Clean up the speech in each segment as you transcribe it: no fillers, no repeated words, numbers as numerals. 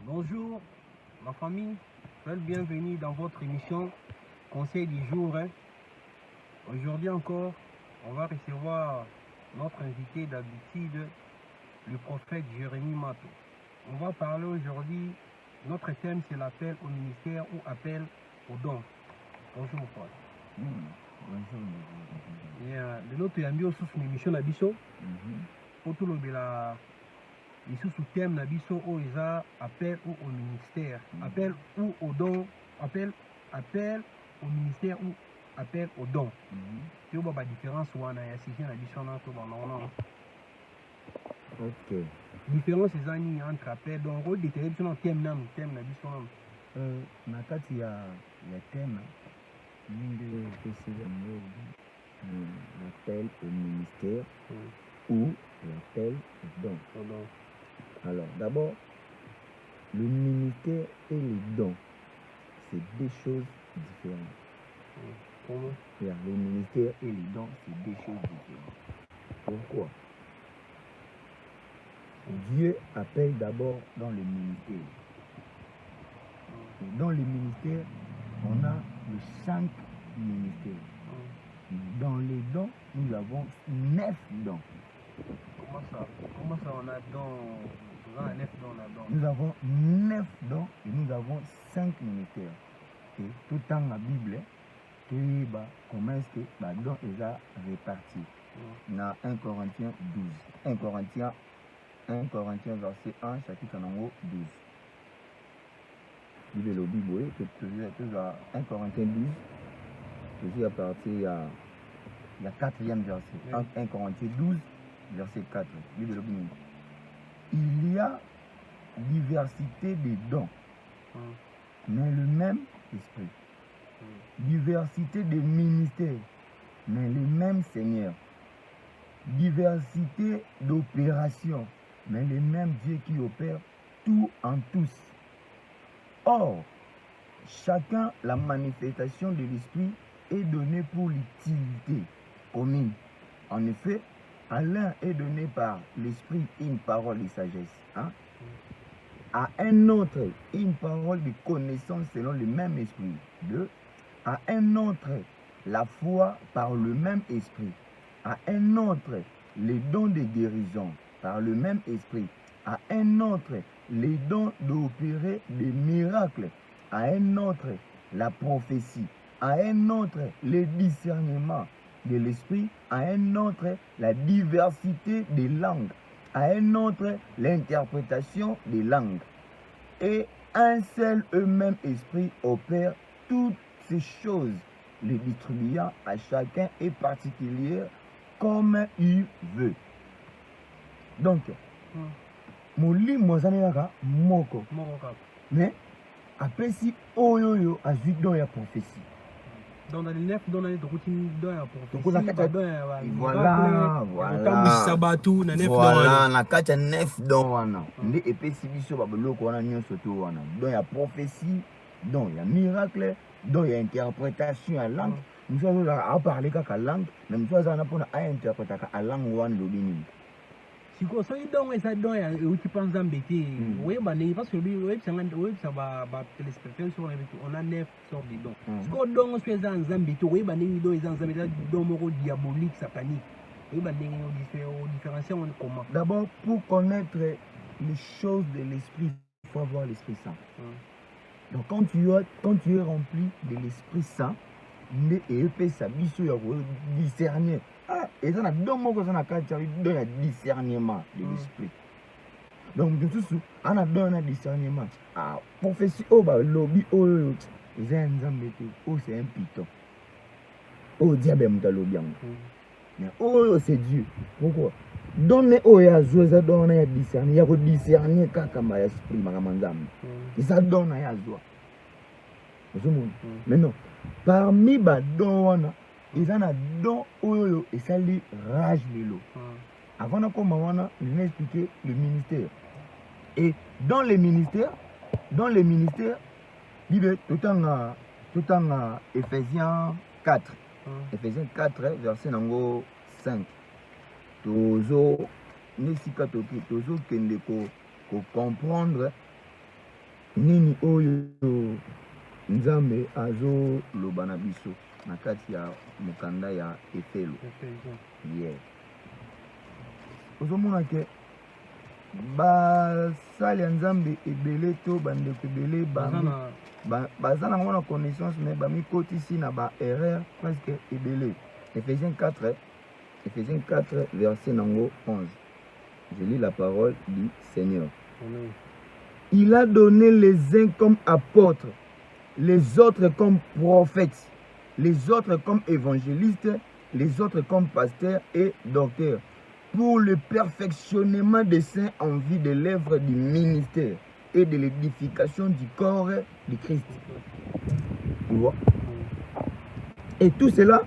Bonjour, ma famille. Bienvenue dans votre émission Conseil du jour. Aujourd'hui encore, on va recevoir notre invité d'habitude, le prophète Jérémie Mato. On va parler aujourd'hui, notre thème c'est l'appel au ministère ou appel au don. Bonjour mon frère. Bonjour. De notre ami sous une émission d'Abisso, pour tout le il sous thème d'Abisso où il y a appel ou au ministère, appel ou au don, appel au ministère ou appel au don. Tu vois la différence ou on a assisté à l'addition dans tout le monde. Ok. Différence c'est entre appel don, on détermine sur un thème d'Abisso. Nakati ya thème mingi l'appel au ministère ou l'appel au don. Alors d'abord, le ministère et les dons, c'est deux choses différentes. Le ministère et les dons, c'est deux choses différentes. Pourquoi? Dieu appelle d'abord dans le ministère. Et dans le ministère, on a les 5 ministères. Dans les dons, nous avons 9 dons. Comment ça on a dans 9 dons? Nous avons 9 dons et nous avons 5 ministères. Et tout dans la Bible, comment est-ce que les dons sont répartis? Dans 1 Corinthiens 12. 1 Corinthiens verset 1, chapitre 12. Bible au Bible, que 1 Corinthiens 12, toujours à partir il y a 4e verset. 1 Corinthiens 12, verset 4. Bible au Bible. Il y a diversité des dons, mais le même esprit. Diversité des ministères, mais le même Seigneur. Diversité d'opérations, mais le même Dieu qui opère tout en tous. Or, chacun, la manifestation de l'esprit est donnée pour l'utilité commune. En effet, à l'un est donné par l'esprit une parole de sagesse. À un autre, une parole de connaissance selon le même esprit. 2. À un autre, la foi par le même esprit. À un autre, les dons de guérison par le même esprit. À un autre, les dons d'opérer des miracles. À un autre, la prophétie. À un autre, le discernement de l'esprit. À un autre, la diversité des langues. À un autre, l'interprétation des langues. Et un seul eux-même esprit opère toutes ces choses, les distribuant à chacun et particulier comme il veut. Donc, Moli Mozanaka Moko. Mais après si Oyoyo a vu dans la prophétie. Dans les 9 dans la routine dans la prophétie. Voilà. Voilà, na kacha 9 dans wana. Ndi epesi biso ba boloko wana nyonso to wana. Dans la prophétie, dans la miracle, dans la interprétation à langue. Nous sommes à parler qu'à langue, mais nous sommes à interpréter à langue wana lobini. Si quoi ça donc ça donc tu penses d'embêter oui parce que oui ça va téléspectateurs sur on a 9 sortes de dons si quoi donc c'est dans zambété oui les dons dans zambété dons diabolique satanique oui différencier comment d'abord pour connaître les choses de l'esprit il faut avoir l'Esprit Saint. Donc quand tu es rempli de l'Esprit Saint et peut ça biso ya discerner et ça na donc moko ça na kacha de la discernement de l'esprit. Donc de tout ça on a donné un discernement prophétie ba lobby ils ont nzambe c'est un python diable muta lobby mais c'est Dieu. Pourquoi donner ya zoza donner ya discerner ya ko discerner kaka ma esprit makamandam ça donne ya zo. Mais non, parmi les dons, il y a des dons qui sont rage de l'eau. Avant de commencer, je vais expliquer le ministère. Et dans les ministères, tout en Ephésiens 4. Ephésiens 4, verset 5. Tozo, nesika tozo kende ko comprendre nini oyo nzambe azo loba na biso na kati ya mokanda ya Efelo. Yeah. Ozomona ke basali ya nzambe ebele to bandeko ebele baza nango na connaissance mais bamikotisi na ba erreur presque ebele. Ephésiens 4 verset nango 11. Je lis la parole du Seigneur. Amen. Il a donné les uns comme apôtres, les autres comme prophètes, les autres comme évangélistes, les autres comme pasteurs et docteurs, pour le perfectionnement des saints en vue de l'œuvre du ministère et de l'édification du corps de Christ. Tu vois? Et tout cela,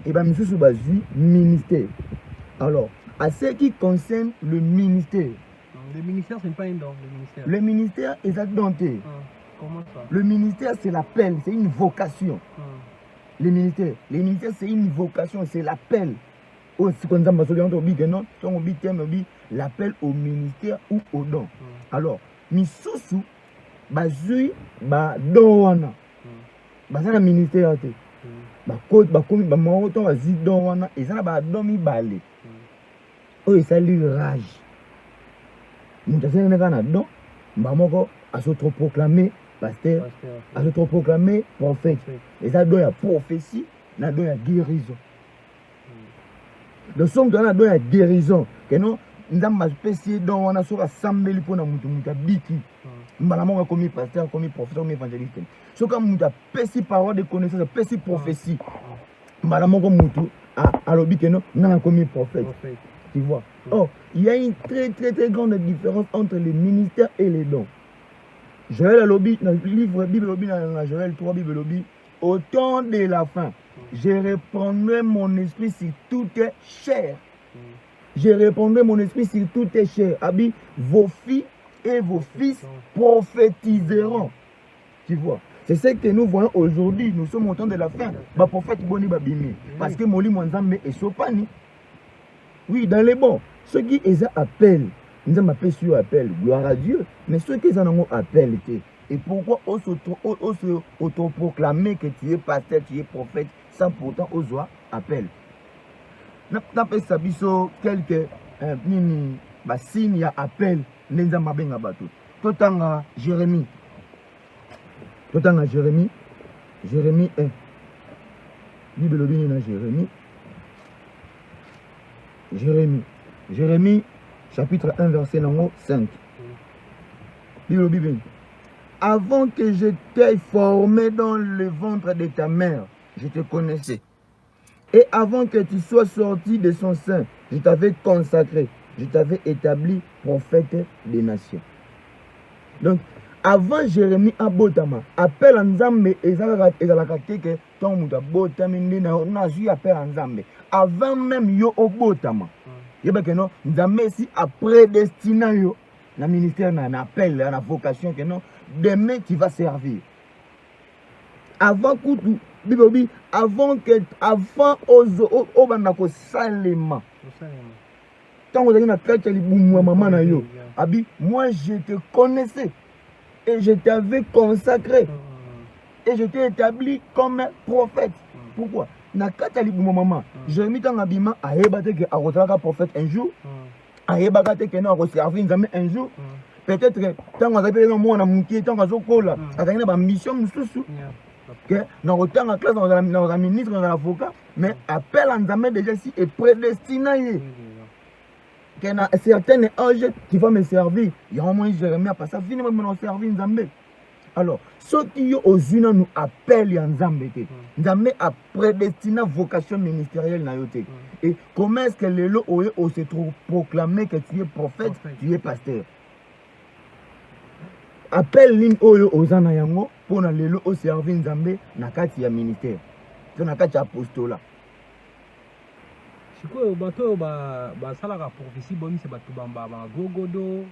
et ministère. Alors, à ce qui concerne le ministère. Le ministère, ce n'est pas un don, le ministère. Le ministère est adopté. Comment ça? Le ministère, c'est l'appel, c'est une vocation. Le ministère, c'est une vocation, c'est l'appel. L'appel au ministère ou au don. Alors, misusu, bazui, ba don. Bazana ministère. Bakomi, bamoto, bazi don wana, ezana ba domi bale. Oh, et ça lui rage. Nous avons don, bamoko, à s'auto-proclamer pasteur, à s'auto-proclamer prophète. Et ça doit y prophétie, ça doit y guérison. Le son doit y guérison. Que non, nous avons spécié don, on a sur la sambeli pour nous biki. Nous avons commis pasteur, commis prophète, commis évangéliste. Ce que nous avons péci parole de connaissance, péci prophétie. Nous avons commis prophète. Tu vois? Oh, il y a une très grande différence entre les ministères et les dons. Joël Alobi, dans le livre Bible Lobby, dans Joël 3, Bible Lobby, au temps de la fin, je répandrai mon esprit sur toute chair. Je répandrai mon esprit sur toute chair. Abi, vos filles et vos fils prophétiseront. Tu vois? C'est ce que nous voyons aujourd'hui. Nous sommes au temps de la fin. Ba prophète Boni Babimi. Parce que Moli Mwanzambe est Sopani. Oui, dans les bons. Ceux qui les appellent, nous avons appelé sur appel, gloire à Dieu. Mais ceux qui ont appelé, et pourquoi on s'autoproclamer que tu es pasteur, tu es prophète, sans pourtant oser appel. N'a pas sabi quelques signes à appel, nous avons bien abattu. Tout en Jérémie. Jérémie 1. Bible de Jérémie. Jérémie, chapitre 1, verset 5. Bible. Avant que je t'aie formé dans le ventre de ta mère, je te connaissais. Et avant que tu sois sorti de son sein, je t'avais consacré. Je t'avais établi prophète des nations. Donc, avant Jérémie Abotama, appel en Nzambe, ezalakateke, ton mouta botamine, n'a eu appel en Nzambe. Avant même yo Obotama. Yeba que non, Nzambe si a prédestiné yo, le ministère n'a appel, la vocation que non, demain tu vas servir. Avant Koutou, Bibobi, avant Ozo, Obanako Salema. Tant que vous avez maman na yo, Abi, moi je te connaissais. Et je t'avais consacré. Et je t'ai établi comme prophète. Pourquoi? Nakatali pour maman. Je mis dans l'habillement à ébate que à prophète un jour. À ébate que non, à servir un jour. Peut-être que tant qu'on appelle moi on a monté tant qu'on a cola. À gagner ma mission sous. Que dans autant en classe dans la ministre dans l'avocat, mais appel en jamais déjà si est prédestiné. Qu'il y a certains âges qui vont me servir. Il y a au moins Jérémie à passer. Finalement, me servir Nzambe. Alors, ceux qui ont osé nous appellent Nzambe. Nzambe a prédestiné vocation ministérielle. Et comment est-ce que les lots ont se proclamé que tu es prophète, tu es pasteur? Appelle l'in oyo ozana yango pour les lots au servir Nzambe na kati ya ministère. C'est na kati ya apostolat. Sikoyo bato basalaka prophétie boni c'est bato bamba gogodo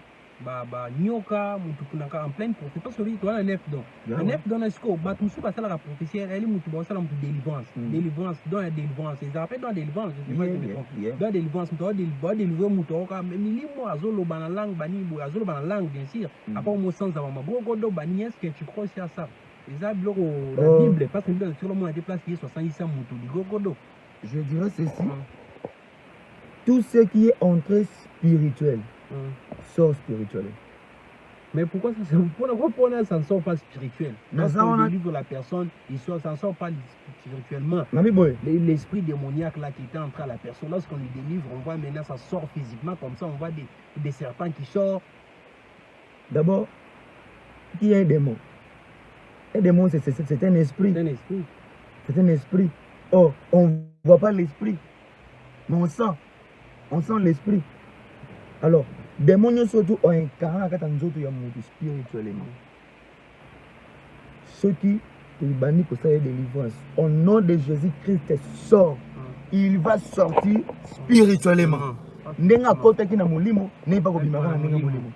nyoka mutu kunaka en pleine prophétie parce que lui toi un neuf don un neuf don est-ce que bat musu pas la prophétie elle mutu ba sala mutu délivrance dans la délivrance ils appellent dans délivrance dans délivrance mutu ba délivrer mutu ka milimo azolo bana langue bani bo azolo bana langue bien sûr à part mo sans avant boko do bani est-ce que tu crois aussi à ça les ablo la Bible parce que sur le monde a déplacé 70 mutu di gogodo je dirais ceci tout ce qui est entrée spirituelle sort spirituel. Mais pourquoi ça ne sort pas spirituel? Lorsqu'on délivre la personne, ça ne sort pas spirituellement. L'esprit démoniaque là qui était entré à la personne, lorsqu'on lui délivre, on voit maintenant ça sort physiquement, comme ça on voit des serpents qui sortent. D'abord, qui est un démon? Un démon, c'est un esprit. C'est un esprit. C'est un esprit. Oh, on ne voit pas l'esprit, mais on sent l'esprit. Alors, démons surtout ont incarné spirituellement. Ceux qui bannis pour ça délivrance, au nom de Jésus-Christ sort. Il va sortir spirituellement. Nenga kota ki na mulimo, ne pa ko bimaka na nenga mulimo.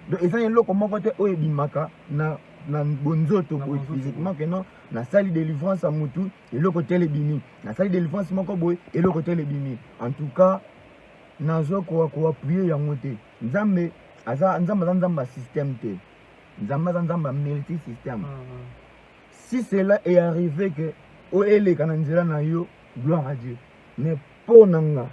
Donc ça y est comment côté o bimaka na bonzoto physiquement que non na salle délivrance à mutu et le côté le bimi. Na salle délivrance moko boy et le côté le bimi. En tout cas, nazo ko appuyer yango te. Nzambe nzamba système te. Nzamba multi système. Si cela est arrivé que o ele kananzela na yo gloire à Dieu. Mais pour nanga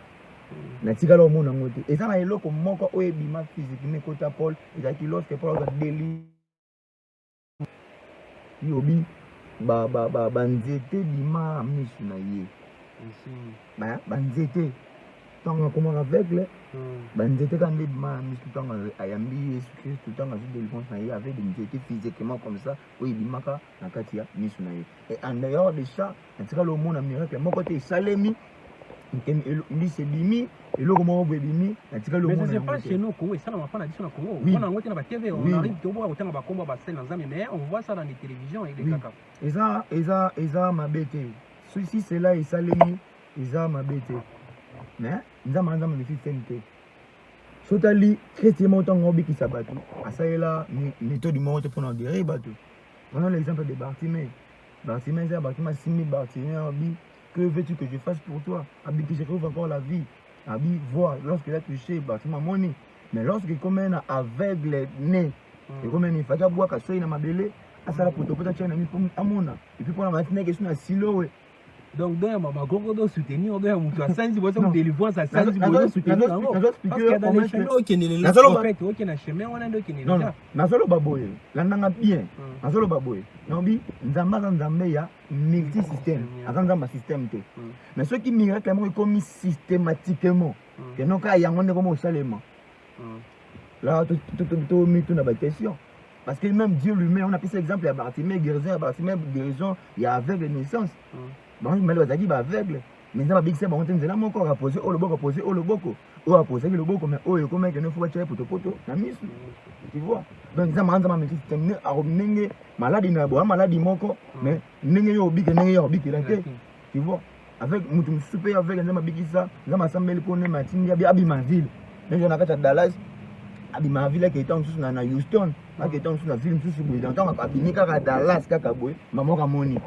na tikala omona ngo te. Et ça na eloko moko o ebima physiquement kota Paul, et qui lorsque Paul a délivré yobi ba nzete bima misu na ye. Ba nzete tanga comment aveugle banzete quand des bima misu tanga ayambi Jésus Christ tout temps de délivrance na ye avec des nzete physiquement comme ça o ebimaka na kati ya misu na ye. Et en dehors de ça na tikala omona miracle moko te salemi lui c'est bimi et le comment bimi na tikala omona. Mais c'est pas chez nous Congo, ça na fana na Congo. On a ngote na ba TV, on arrive to boa otanga ba komba ba scène nzambe mais on voit ça dans les télévisions et les caca. Eza mabete. Ceci c'est là et salemi eza mabete. Mais nzamba le système te. Sotali chrétiennement tango biki sabatu. Asaela méthode du monde pour en guérir batu. Prenons l'exemple de Bartimée. Bartimée c'est Bartimée Simi Bartimée abi. Que veux-tu que je fasse pour toi? Abi que je retrouve encore la vie. Abi voir lorsqu'il a touché Bartimée moni. Mais lorsqu'il commence à aveugle né, il commence à faire boire kasoyi na mabele, asala potopota tchana mi pour amona. Et puis pour la matinée question na silo. Donc dans ma gogo soutenir dans mon toi sans boire ça délivrance ça sans boire soutenir. Parce que dans les chemins qui ne les prophète qui na chemin on a d'autres qui ne les pas. Na solo baboye. Landanga bien. Na solo baboye. Nombi nzamba ya multi système. Azanga système te. Mais ceux qui miracle vraiment comme systématiquement que non ka yango ne comme au salema. Là tout na ba question. Parce que même Dieu lui-même on a pris cet exemple à Bartimée guérison il y a avec les naissances. Bon, mais le Zagi va aveugle. Mais ça va bien que c'est bon, on a encore à poser, le boko, poser, le boko. Ou à poser le boko, mais oh, comment il faut tirer pour poto, la mise. Tu vois? Donc, ça m'a dit que c'est un maladie, maladie, moko, mais n'est au big, n'est au big, tu vois? Avec mon super, avec un big ça, ça m'a semblé qu'on est matin, il y a Abimaville. Mais j'en ai à Dallas, Abimaville qui est en dessous à Houston, qui est en dessous de la ville, sous le temps, à Dallas, Kakaboué, maman Ramoni.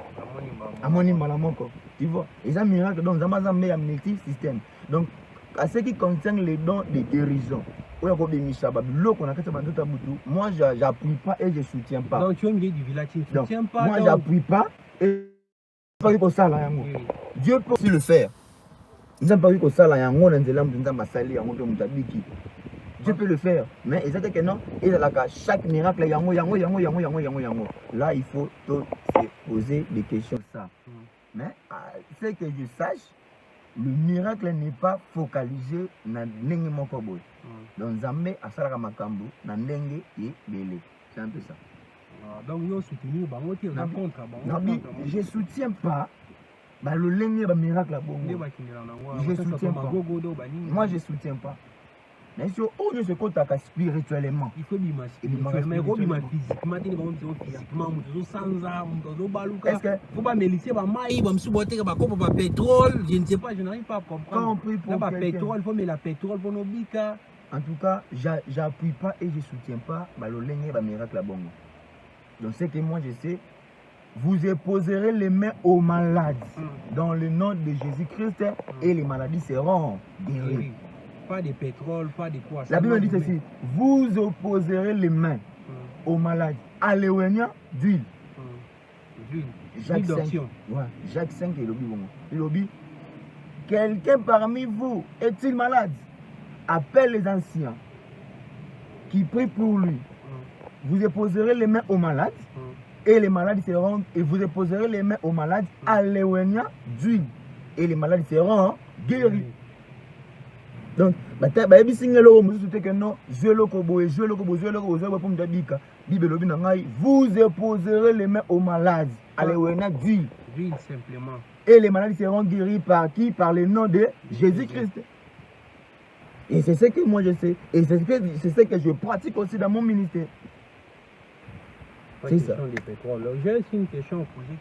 Amoni malamoko, tu vois, et ça miracle donc ça m'a amené à multi système. Donc à ce qui concerne les dons de guérison, moi j'appuie pas et je soutiens pas. Donc tu es au milieu du village, tu ne soutiens pas. Moi j'appuie pas et pour ça là. Dieu peut aussi le faire. Nous avons pas que ça là, Dieu peut le faire, mais exactement que non, il a chaque miracle, yango. Là, il faut se poser des questions ça. Mais c'est que je sache, le miracle n'est pas focalisé dans ndenge moko boy. Donc Nzambe asalaka makambo na ndenge et belé. C'est un peu ça. Donc yo soutenir bango ti na contre bango. Je soutiens pas le lenge ba miracle la bongo. Je soutiens pas. Moi je soutiens pas. Mais si on se contacte spirituellement, il faut bien physiquement, est-ce que faut pas me laisser pétrole, je ne sais pas, je n'arrive pas à comprendre. Pétrole, faut mettre la pétrole pour nos bika. En tout cas, j'appuie pas et je soutiens pas le miracle à bongo. Donc ce que moi je sais, vous déposerez les mains aux malades dans le nom de Jésus-Christ et les maladies seront guéries. Pas de pétrole, pas de quoi. La Bible dit ceci, vous opposerez les mains aux malades à l'éloignement d'huile. Jacques 5, ouais, Jacques 5 il dit, quelqu'un parmi vous est-il malade? Appelle les anciens qui prient pour lui. Vous déposerez les mains aux malades et les malades seront, et vous déposerez les mains aux malades à l'éloignement d'huile et les malades seront guéris. Donc, vous déposerez les mains aux malades à l'éloignement d'huile. Simplement. Et les malades seront guéris par qui? Par le nom de Jésus-Christ. Et c'est ce que moi je sais. Et c'est ce que je pratique aussi dans mon ministère. C'est ça. J'ai aussi une question à poser.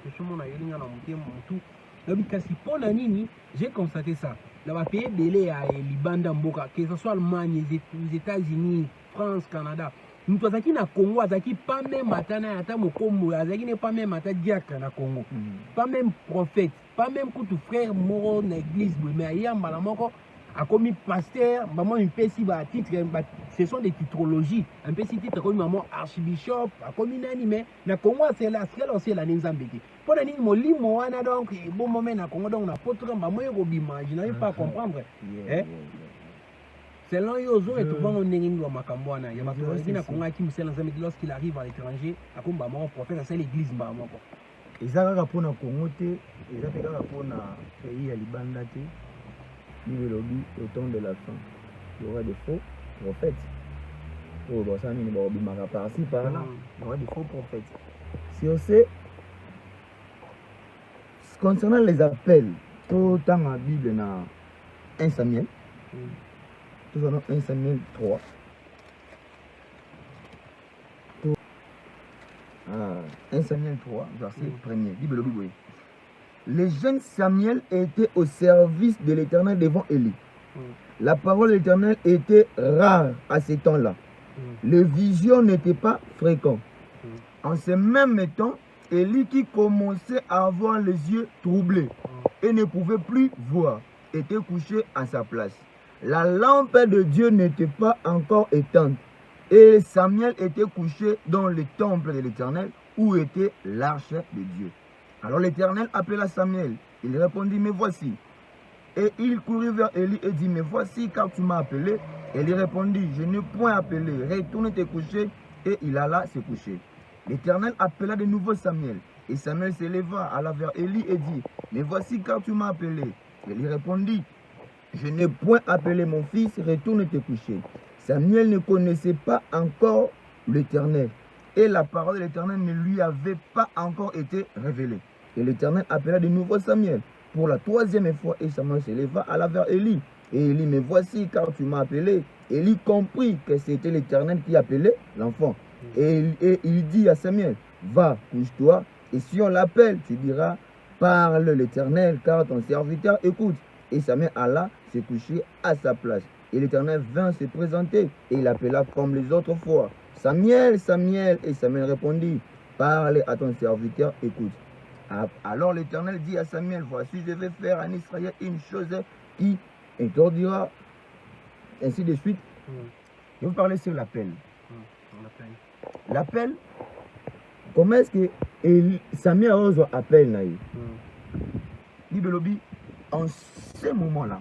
J'ai constaté ça. Là, pays belé à Liban, Mboka, que ce soit Allemagne, les États-Unis, France, Canada. Nous sommes ici au Congo, nous pas même matana, nous sommes pas même matana diacre na Congo, pas même prophète, pas même que tout frère mort dans l'église, mais il y a un commis pasteur, maman une petit titre, ce sont des titrologies, un petit titre comme maman archbishop, a commis mais na Congo c'est là, c'est la Nzambeki. Pour la ligne moli moana donc bon moment na Congo donc na potre maman robima, je n'arrive pas à comprendre. Selon Yozo et tout le monde est Makambouana. Il y a des Congo qui me lorsqu'il arrive à l'étranger, à Kumba, mon prophète, c'est l'église. Et ça va pour le Congo, et ça va pour le pays à Libanda. Il veut le dire au temps de la fin. Il y aura des faux prophètes. Oh, bah ça, il y aura par-ci, par-là. Il y aura des faux prophètes. Si on sait, concernant les appels, tout dans la Bible, dans 1 Samuel, nous avons 1 Samuel 3. 1 Samuel 3, verset 1er. Bible. Le jeune Samuel était au service de l'Éternel devant Élie. La parole de l'Éternel était rare à ces temps-là. Les visions n'étaient pas fréquentes. En ce même temps, Élie qui commençait à avoir les yeux troublés et ne pouvait plus voir, était couché à sa place. La lampe de Dieu n'était pas encore éteinte et Samuel était couché dans le temple de l'Éternel où était l'arche de Dieu. Alors l'Éternel appela Samuel. Il répondit, me voici. Et il courut vers Élie et dit, me voici car tu m'as appelé. Élie répondit, je n'ai point appelé, retourne te coucher. Et il alla se coucher. L'Éternel appela de nouveau Samuel. Et Samuel se leva, alla vers Élie et dit, me voici car tu m'as appelé. Élie répondit, je n'ai point appelé mon fils, retourne te coucher. Samuel ne connaissait pas encore l'Éternel. Et la parole de l'Éternel ne lui avait pas encore été révélée. Et l'Éternel appela de nouveau Samuel pour la troisième fois. Et Samuel se leva, alla vers Élie. Et Élie, me voici car tu m'as appelé. Élie comprit que c'était l'Éternel qui appelait l'enfant. Et il dit à Samuel, va, couche-toi. Et si on l'appelle, tu diras, parle l'Éternel, car ton serviteur écoute. Et Samuel alla se coucher à sa place. Et l'Éternel vint se présenter. Et il appela comme les autres fois. Samuel, Samuel. Et Samuel répondit, parle à ton serviteur, écoute. Alors l'Éternel dit à Samuel, voici, je vais faire en Israël une chose qui interdira, ainsi de suite. Je vais vous parler sur l'appel. L'appel, comment est-ce que Samuel a appelé en ce moment-là,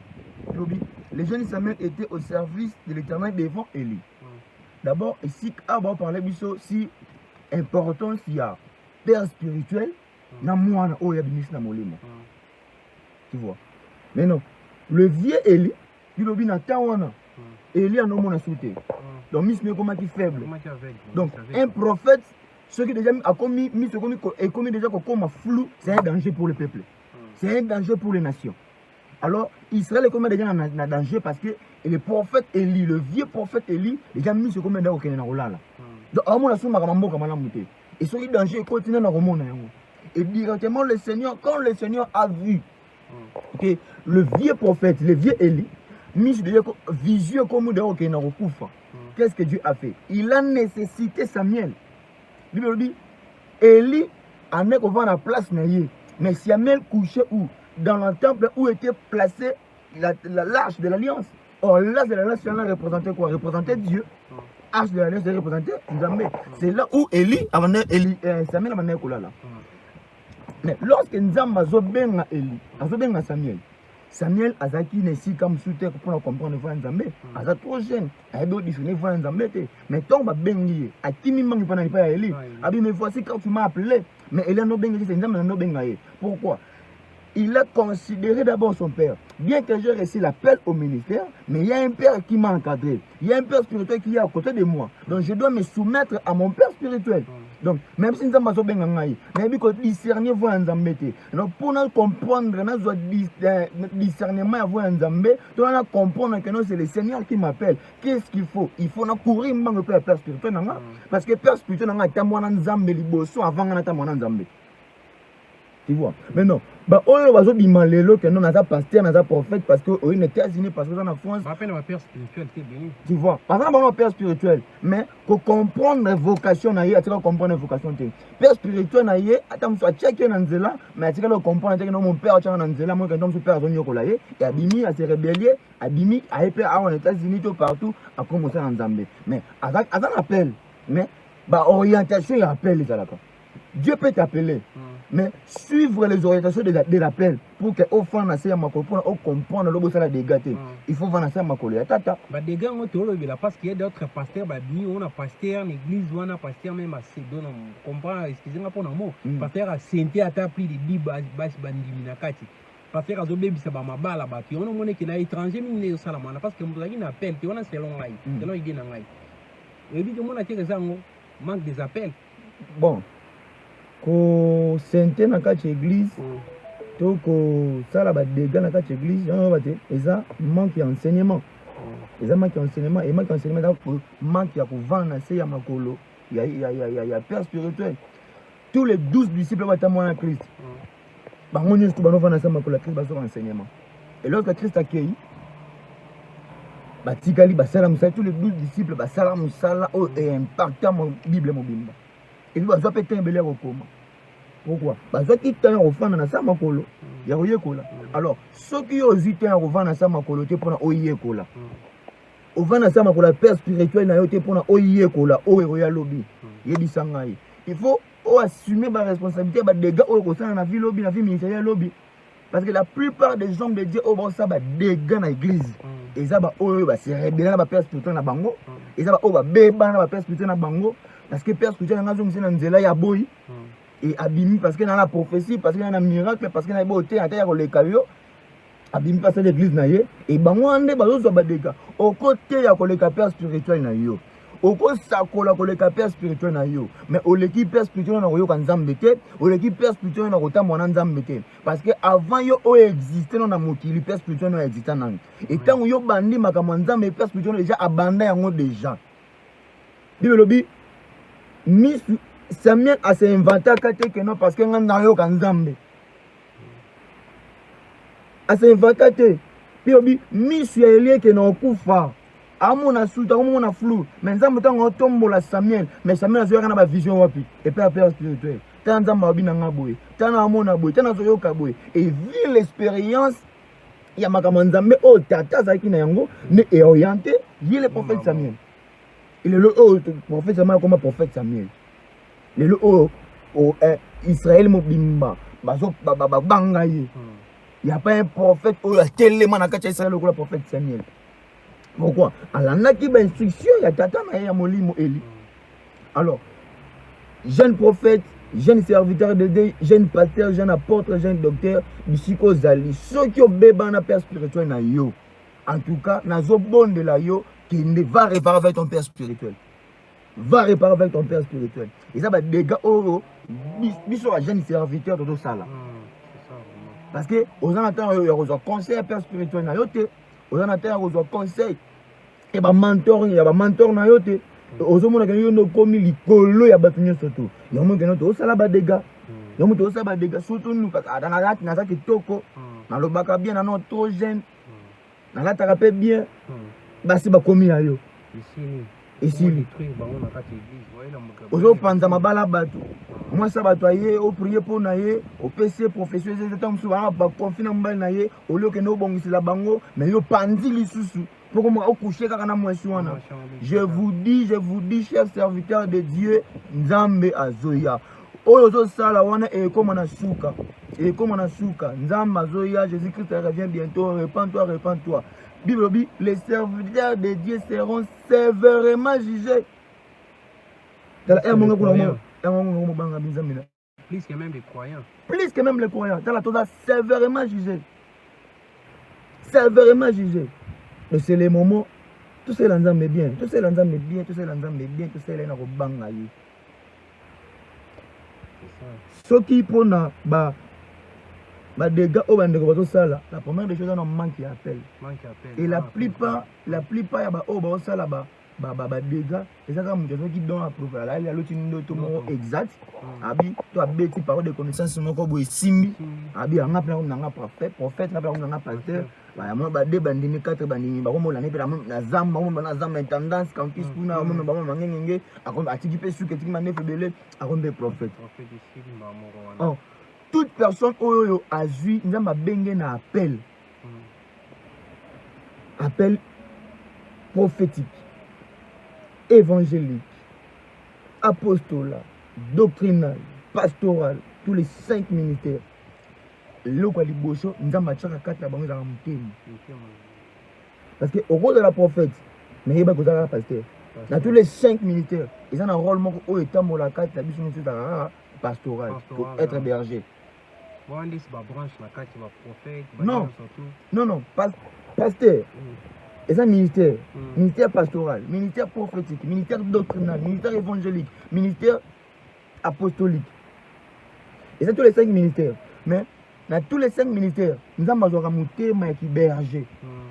le jeune Samuel était au service de l'Éternel devant Élie. D'abord, ici, on va parler si importance il y a père spirituel, tu vois. Mais non, le vieux Élie, il a Élie a nommé sauté. Donc, mis comment qui faible. Donc, un prophète, ce qui déjà a commis déjà comme flou, c'est un danger pour le peuple. C'est un danger pour les nations. Alors, Israël est comme déjà un danger parce que le prophète Élie, le vieux prophète Élie, déjà mis ce comme dans le là. Donc, à mon avis, et ce danger continue dans le monde. Et directement, le Seigneur, quand le Seigneur a vu que le vieux prophète, le vieux Élie, vision comme qu'est-ce que Dieu a fait? Il a nécessité Samuel. Bible dit, Élie en est à la place, mais Samuel couchait où? Dans le temple où était placé l'arche de l'alliance. Or, l'arche de l'alliance représentait quoi? Représentait Dieu. L'arche de l'alliance représentait Nzambe. C'est là où Samuel a mené là. Mais lorsque Nzambe a benga Élie, a benga Samuel, Samuel a zaki nesi comme soutien pour comprendre voix Nzambe. A trop jeune, a do discerner voix Nzambe. Mais tant ba bengi, a kimi mangi pas na Élie. Abi mais voici quand tu m'as appelé, mais Élie no bengi c'est Nzambe no benga. Pourquoi? Il a considéré d'abord son père. Bien que j'ai reçu l'appel au ministère, mais il y a un père qui m'a encadré. Il y a un père spirituel qui est à côté de moi. Donc je dois me soumettre à mon père spirituel. Donc même si nous sommes mais il faut discerner voir Nzambe. Donc pour nous comprendre, nous doit discernement à voir Nzambe, nous doit comprendre que c'est le Seigneur qui m'appelle. Qu'est-ce qu'il faut? Il faut courir le père spirituel. Parce que le père spirituel est un Nzambe liboso avant de Nzambe. Tu vois? Mais non, on va dire que nous sommes pasteur, nous sommes prophète parce que on est États-Unis, parce que nous sommes en France. Un père spirituel, tu vois? Par exemple, on a un père spirituel, mais pour comprendre la vocation, tu dois comprendre la vocation. Père spirituel, attends, tu as checké dans Nzela, mais tu dois comprendre que mon père est dans Nzela, moi, quand je suis père, je suis et Abimi a se rebellé, Abimi a été aux États-Unis, tout partout, a commencé en Zambie. Mais avec un appel, mais orientation, il appelle les Alaka. Dieu peut t'appeler. Mais suivre les orientations de l'appel pour que au fond pour comprendre le besoin de gâter. Il faut voir ça ma tata. Des gars ont théologie là parce qu'il y a d'autres pasteurs on a pasteur l'église on a pasteur même à Sédon on comprend excusez-moi pour le mot pasteur a senté à ta pli de biba bas bandimina kati pasteur a zobe bisa ba mabala ba ki on a monné que na étranger mine salamana parce que muzaki na appel ki on a selon ngai selon idée na ngai et puis tout le monde a tiré ça manque des appels. Bon ko sente na kati église to ko sala ba dégâts na kati église on va te eza manque d'enseignement eza manque d'enseignement et manque d'enseignement donc manque ya ko vendre c'est ya makolo ya père spirituel tous les 12 disciples ba tamona Christ bango nyusu ba no vendre ça makolo Christ ba so enseignement et lorsque Christ accueille ba tikali ba sala musala tous les 12 disciples ba sala musala o impactant mon bible mobimba et lui ba zo péter belé au coma. Pourquoi? Parce que tu as offert dans sa makolo. Alors, ceux qui ont hésité à revendre dans sa makolo, tu prends oye kola. Offert dans sa makolo, père spirituel, tu prends oye kola, oye lobby. Il faut assumer ma responsabilité des gars au sein de la vie lobby, la vie ministérielle lobby. Parce que la plupart des hommes de Dieu ont ça des gars dans l'église. Et ça va se révéler dans la père spirituel na bango. Et ça va béba dans la père spirituel na bango. Parce que père spirituel na zong c'est dans nzela ya boy. Et abimi parce qu'il y a la prophétie, parce qu'il y a un miracle, parce qu'il y a une beauté, à terre les cailloux, abimi parce que l'église n'a eu, et ben moi on est bazos sur badega. Au côté il y a les père spirituel n'a eu, au côté ça colle les père spirituel n'a eu, mais au l'équipe père spirituel n'a eu quand zambete, au l'équipe père spirituel n'a autant mon zambete, parce que avant yo existait dans la mokili père spirituel n'a existé nan. Et tant yo bandi makamanza mais père spirituel déjà abandonné yango déjà. Bible lobi mis Samuel a s'est inventé que non parce que n'a yo kanzambe. A s'est inventé puis monsieur Elie que non kufa. Amona suta amona flou. Mais nzambe tango tombo la Samuel, mais Samuel a zéro na vision wapi et père spirituel. Tant nzambe obina ngaboy, tant amona boy, tant zo kaboy et vu l'expérience il y a makamanzambe o tata zaki na yango ne est orienté, il est le prophète Samuel. Il est le prophète Samuel comme prophète Samuel. Le Israël mobimba bazo bangaye il y a pas un prophète ou la tellement na kati Israël le prophète Samuel. Pourquoi? Alana ki ba instruction ya tata na ya molimo Eli. Alors jeune prophète, jeune serviteur de Dieu, jeune pasteur, jeune apôtre, jeune docteur, bisiko zali ceux qui ont bébé na père spirituel na yo. En tout cas, nazo bon de la yo qui ne va réparer avec ton père spirituel. Va réparer avec ton père spirituel. Et ça va des gars au biso à jeune serviteur de tout ça là. Parce que aux entend il y a conseil père spirituel na yote, aux entend il y a conseil et ba mentor, il y a ba mentor na yote. Aux hommes qui ont commis likolo ya batunyo surtout. Il y a monde qui ont ça là ba des gars. Il y a monde qui ont ça ba des gars surtout nous parce que dans la rate na ça qui toko. Na lo baka bien na non trop jeune. nalataka pe bien basi bakomi na yo esili ozopanza mabala bato mwasi bato aye oprie mpo na ye opesi profession ezeta mosusu banga bakonfi na mobali na ye olie okende obongisela bango mais yo pandi lisusu mpo komoka okouche kaka na mwasi wana. Je vous dis chers serviteurs de Dieu, nzambe azoya oyo ozosala wana ekoma na suka nzambe azoya. Jésus Christ revient bientôt. Repends-toi. Bible dit les serviteurs de Dieu seront sévèrement jugés. Plus que même les croyants. Plus que même les croyants. Dans la Torah, sévèrement jugés. Sévèrement jugés. Mais c'est les moments. Tout ça, l'ensemble est bien. Tout ça, l'ensemble est bien. Tout ça, l'ensemble est bien. Tout ça, l'ensemble est bien. Ce qui prend dégâts au la première des choses, on manque d'appel. Et la plupart il y a dégâts. Et ça, comme je qui donne à prouver. Là, il y a l'autre exact. Abi, tu as bêti par de connaissances, mon corps est simbi. Abi, on a plein de prophète, on a plein de pasteur. Moi, des bandini, 4 bandini, on a la zam, on a zam intendance, quand ils sont là, on a mangé, on a anticipé sur que tu m'as fait on a prophète. Oh, toute personne qui a vu, nous avons un appel. Appel prophétique, évangélique, apostolat, doctrinal, pastoral, tous les 5 ministères. Parce que au rôle de la prophète, mais il y a un pasteur. Dans tous les 5 ministères, ils ont un rôle où état la carte pastoral pour être berger. Non, pasteur. Et un ministère, ministère pastoral, ministère prophétique, ministère doctrinal, ministère évangélique, ministère apostolique. Et c'est tous les 5 ministères. Mais dans tous les 5 ministères, nous avons un qui berger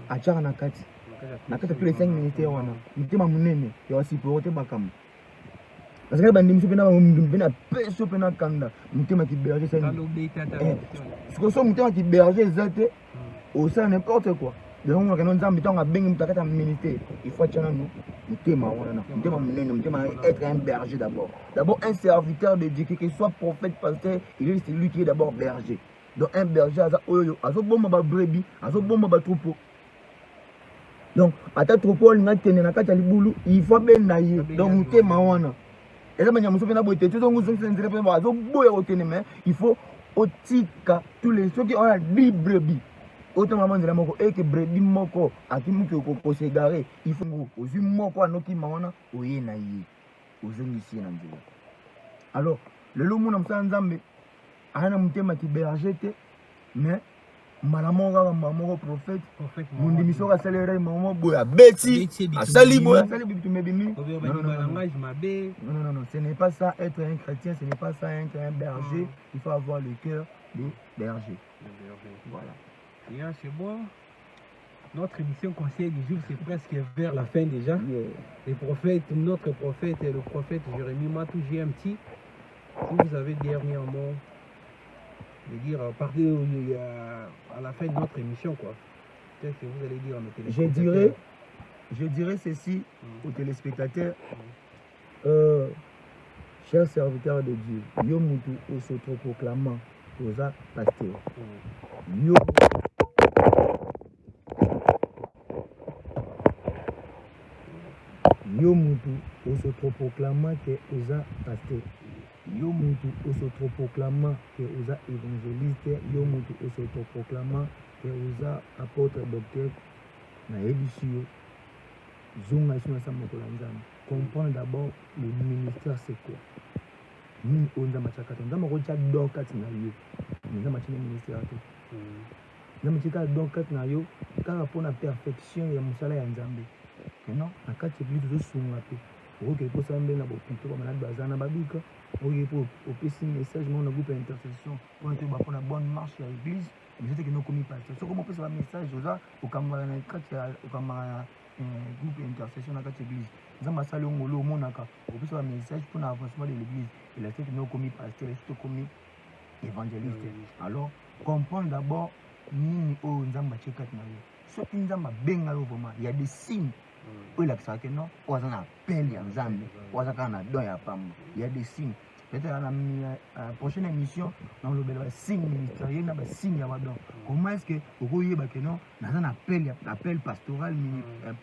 à Tcharanakati. Dans tous les 5 ministères, nous avons un aussi pour Bakam. Parce que nous avons un peu de kanda, nous avons un berger. Ce que nous avons un berger, c'est n'importe quoi. Donc, nous avons un ministère. Il faut être un berger d'abord. D'abord, un serviteur de Dieu, qu'il soit prophète, pasteur, il est celui qui est d'abord berger. Donc, un berger, il a un brebis, il a un troupeau. Donc, à ta troupeau, il faut bien naïr. Donc, il faut il faut otika tous les ceux qui ont 10 brebis. Autant maman de la moko et que brebis moko a qui mou ko se garer il faut ozu moko anoki mawana oye na ye ozongi ici na nzela. Alors le lomo na msa nzambe ana mutema ki berger te mais malamonga mamoko prophète mundi misoka salere maman boya beti asali boya asali bitu mebimi. Non, ce n'est pas ça être un chrétien, ce n'est pas ça être un berger. Il faut avoir le cœur de berger. Voilà. Bien, c'est bon. Notre émission conseil du jour, c'est presque vers la fin déjà. Les prophètes, notre prophète et le prophète Jérémie Matou GMT. Si vous avez dernièrement de dire, partez à la fin de notre émission, quoi. Qu'est-ce que vous allez dire à nos téléspectateurs? Je dirais ceci aux téléspectateurs. Chers serviteurs de Dieu, yo mutu autoproclamant oza pasteur. Yo mutu autoproclamant que oza pasteur. Yo mutu autoproclamant que oza évangéliste. Yo mutu autoproclamant que oza apôtre docteur na edisio. Zonga sur sa mokolanzana. Comprendre d'abord le ministère c'est quoi. Nous on a machaka on a mokocha dokat na yo. Nous a machine ministère to. Na machika dokat na yo car pour la perfection ya musala ya nzambe. Non, na kati église zo sunga pe. Pour que pour sambe na bopito ba malade bazana babika. Pour opesi message mon groupe intercession pour que ba pour la bonne marche à l'église. Mais c'est que nous commis pas. So comment peut ce message oza au kamara na kati au kamara groupe intercession dans cette église. Nous avons salué ngolo monaka. Au plus un message pour l'avancement de l'église. Il a fait que nous commis pasteur, il a commis évangéliste. Alors comprendre d'abord ni au nzamba chekat na yo. soki nzambe abenga yo vraiment il y a des signes oyo elakisaka ke non oyo aza na appel ya nzambe oyo aza kaka na don ya pamba. Il y a des signes. Peut-être à la prochaine émission on lobela signe ministériel na ba signe ya badon. Comment est-ce que okoyeba ke non na un appel pastoral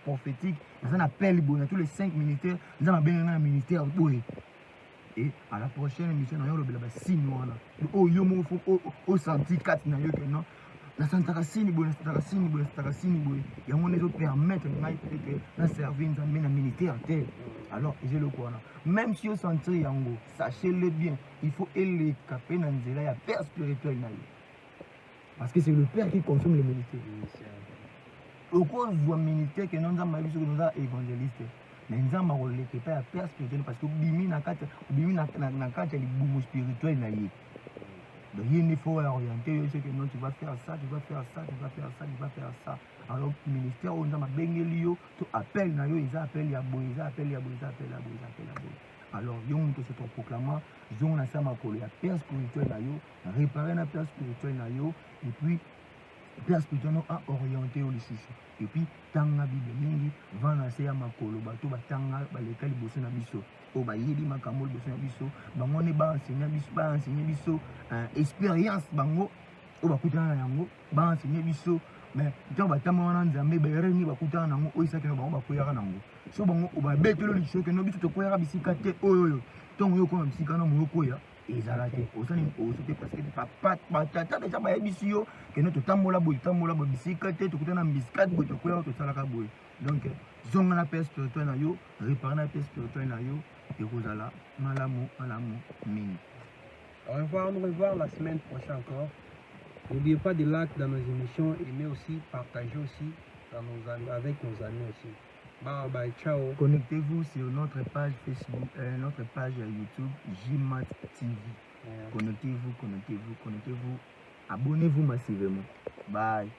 prophétique, na un appel bon tous les 5 ministères nzambe abenga na ministère boye. Et à la prochaine émission on lobela ba signe wana. O yo mo faut au senti 4 na yo ke non na santaka sini boye, na santaka sini boye, na santaka sini boye. Ya mon ezo permettre ngai peut-être na servir nzambe na ministère terre. Alors j'ai le quoi. Même si vous sentez yango, sachez-le bien, il faut aller caper dans la père spirituel. Parce que c'est le père qui consomme le ministère. Au cause du ministère que nous avons évangéliste. Mais nous avons le père spirituel parce que bimi na kata le boum spirituel na yé. Donc il faut orienter, il que non tu vas faire ça, tu vas faire ça, tu vas faire ça, tu vas faire ça. Alors le ministère on a bengelio to appel na yo ils appellent ya boy, ils appellent ya boy, ils appellent ya boy, ils appellent ya boy. Alors yo on se proclamant, on a ça ma kolo ya père spirituel na yo, réparer na père spirituel na yo et puis père spirituel a orienté au lisusu. Et puis tanga bible mingi vana se ya makolo bato batanga baleka liboso na biso. O ba yebi makambo liboso na biso, bango ne ba enseigner biso expérience bango o bakutana na yango, ba enseigner biso. Mais quand on va wana nzambe ba reni bakutana nango oyisa ke bango bakoyaka nango. So bango o ba betelo lisho ke no biso to koyaka bisika te oyo. Tongo yo ko bisika na mo koya ezala te. Osani osote parce que papa batata déjà ba yebisi yo ke no to tambola boy bisika te to kutana bisika boy to koyaka to salaka boy. Donc zonga na père spirituel na yo, réparer na père spirituel na yo et kozala malamu mingi. Au revoir, nous revoir la semaine prochaine encore. N'oubliez pas de like dans nos émissions et mais aussi partager aussi avec nos amis aussi. Bye bye, ciao. Connectez-vous sur notre page Facebook, notre page YouTube, JMAT TV. Connectez-vous. Abonnez-vous massivement. Bye.